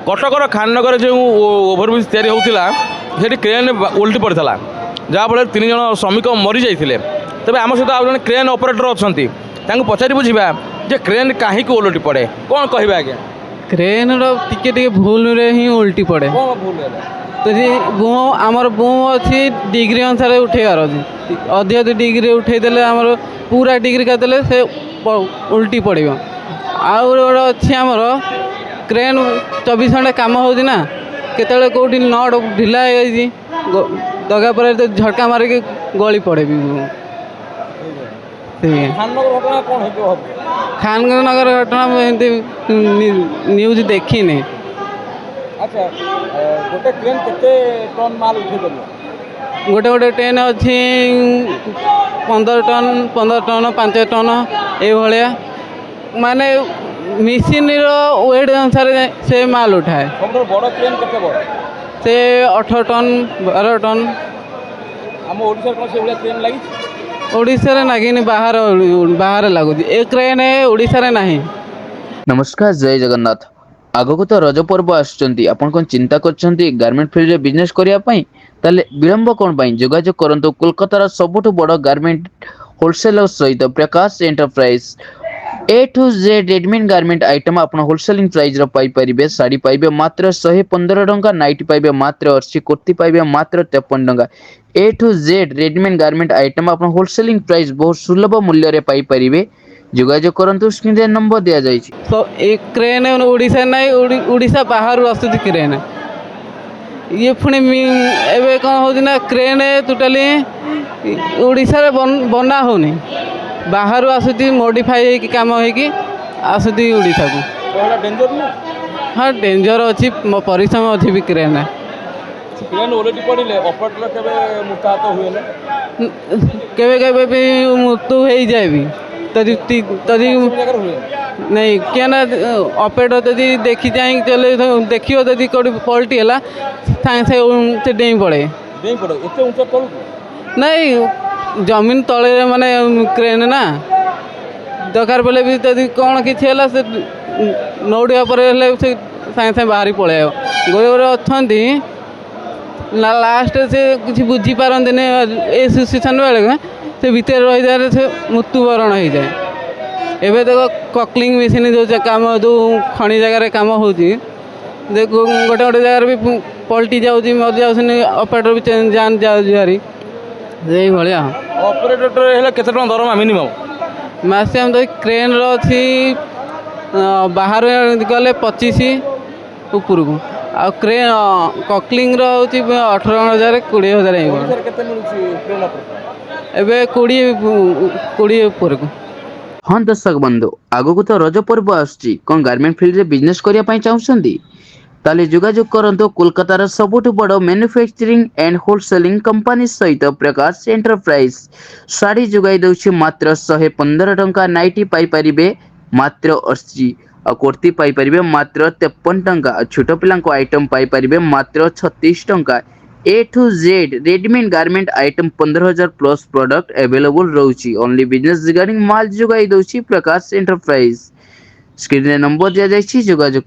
कटकर खाननगर जो ओभरब्रिज तैयारी होता है क्रेन ओल्टी पड़ा जहाँफल 3 जन श्रमिक मरी जाते तेज आम सहित आज क्रेन ऑपरेटर अच्छा पचारि बुझा जे क्रेन कहीं ओलटी पड़े कौन कह आज्ञा क्रेन टे भूल ही उल्टी पड़े कौन भूल बुम आमर बुम अच्छी डिग्री अनुसार उठेबार अच्छी अधिक डिग्री उठेदेले आमर पूरा डिग्री करदे से उल्टी पड़ आउ गोटे अच्छी आमर क्रेन 24 घंटा काम होना केतले कौटी नट ढिला हो दगा पर झटका मारिक गली पड़े भी खाननगर घटना एमती न्यूज देखी नहीं। अच्छा गोटे ट्रेन केते टन माल उठे देलो गोटे गोटे ट्रेन अच्छी 15 टन 5 टन ये माने मेसीन वेट अनुसार से माल उठाए सब बड़ ट्रेन केते बड़ से 18 टन 12 टन हम ओडिसा कोन से ट्रेन लगी ओडिसा रे नागिनी बाहर बाहर लगुच ए ट्रेन ओडिसा रे नाही। नमस्कार जय जगन्नाथ आगको तो रज पर्व आसुचंती आपण कोन चिंता करछंती गारमेंट फील्ड रे बिजनेस करिया पई ताले विलंब कोन पई जोगाजोग करंतु कोलकाता सबुठु बड़ गारमेंट होलसेलर सहित Prakash Enterprise A to Z readymade garment item आपण होलसेलिंग प्राइस रो पाई परिबे साड़ी पाइबे मात्र 115 टंका नाइटी पाइबे मात्र 80 कुर्ती पाइबे मात्र 53 टंका A to Z readymade garment item आपण होलसेलिंग प्राइस बहुत सुलभ मूल्य रे पाई परिबे जोगाजोग करंतु स्क्रीन रे नंबर दिया जायछि। तो एक क्रेन ओडिसा नहीं ओडिसा बाहर आसुची क्रेन ये पुणी एवं कौन हो क्रेन टोटाली ओडिसा रे बना होनी बाहर आसुची मॉडिफाई होगी काम होगी आसुची ओडिसा को डेंजर ना हाँ डेंजर अच्छी परिश्रम अच्छी भी क्रेन ट्रेन ओलटी पड़े ऑपरेटर केबे मुताहत हुए ना केबे केबे भी मृत्यु हो जाए भी तदी तदी नहीं क्या ना ऑपरेटर तदी देखी जाए चले देखियो तदी कोडी पलटी हला सागे से डेई पड़े एते ऊंचा तल नहीं जमीन तले माने क्रेन ना दरकार बेले भी तदी कौन किछि हला से नौडिया पर हेले से सागे बाहरी पळे गोरे गोरे अछंती ना लास्ट से किसी बुझी पारती ए सिचुएसन बेले से भितर रही जाए से मृत्युवरण हो जाए एवं देख ककलिंग मेसीन जो कम जो खनि जगार कम हो गोटे गोटे जगार भी पलटि जाऊँगी मर जाऊँ ऑपरेटर भी जान जारी भाया ऑपरेटर केते टका दरमा मिनिमम मासे हम तो क्रेन अच्छी बाहर गले 25 ऊपर को आ क्रेन ककलिंग हूँ 18,000 20,000 एबे 20 ऊपर को। हाँ दर्शक बंधु आगको तो रज पर्व आसुची कोन गारमेंट फील्ड रे बिजनेस करिया पई चाहुछंती ताले जोगाजोग करंतो कोलकातार सबुठु बड़ मैन्युफैक्चरिंग एंड होलसेलिंग कंपनी सहित प्रकाश एंटरप्राइज साड़ी जोगाई दउछि मात्र 115 टंका नाइटी पाई परिबे मात्र 80 और कुर्ती पाई परिबे मात्र 53 टंका छोट पिलांको आइटम पाई परिबे मात्र 36 टंका A to Z readymade garment item 15,000 plus product available रोची ओनली बिजनेस रिगार्डिंग माल जोगाई दउछि प्रकाश एंटरप्राइज स्क्रीन रे नंबर दिया जायछि जोगाजोग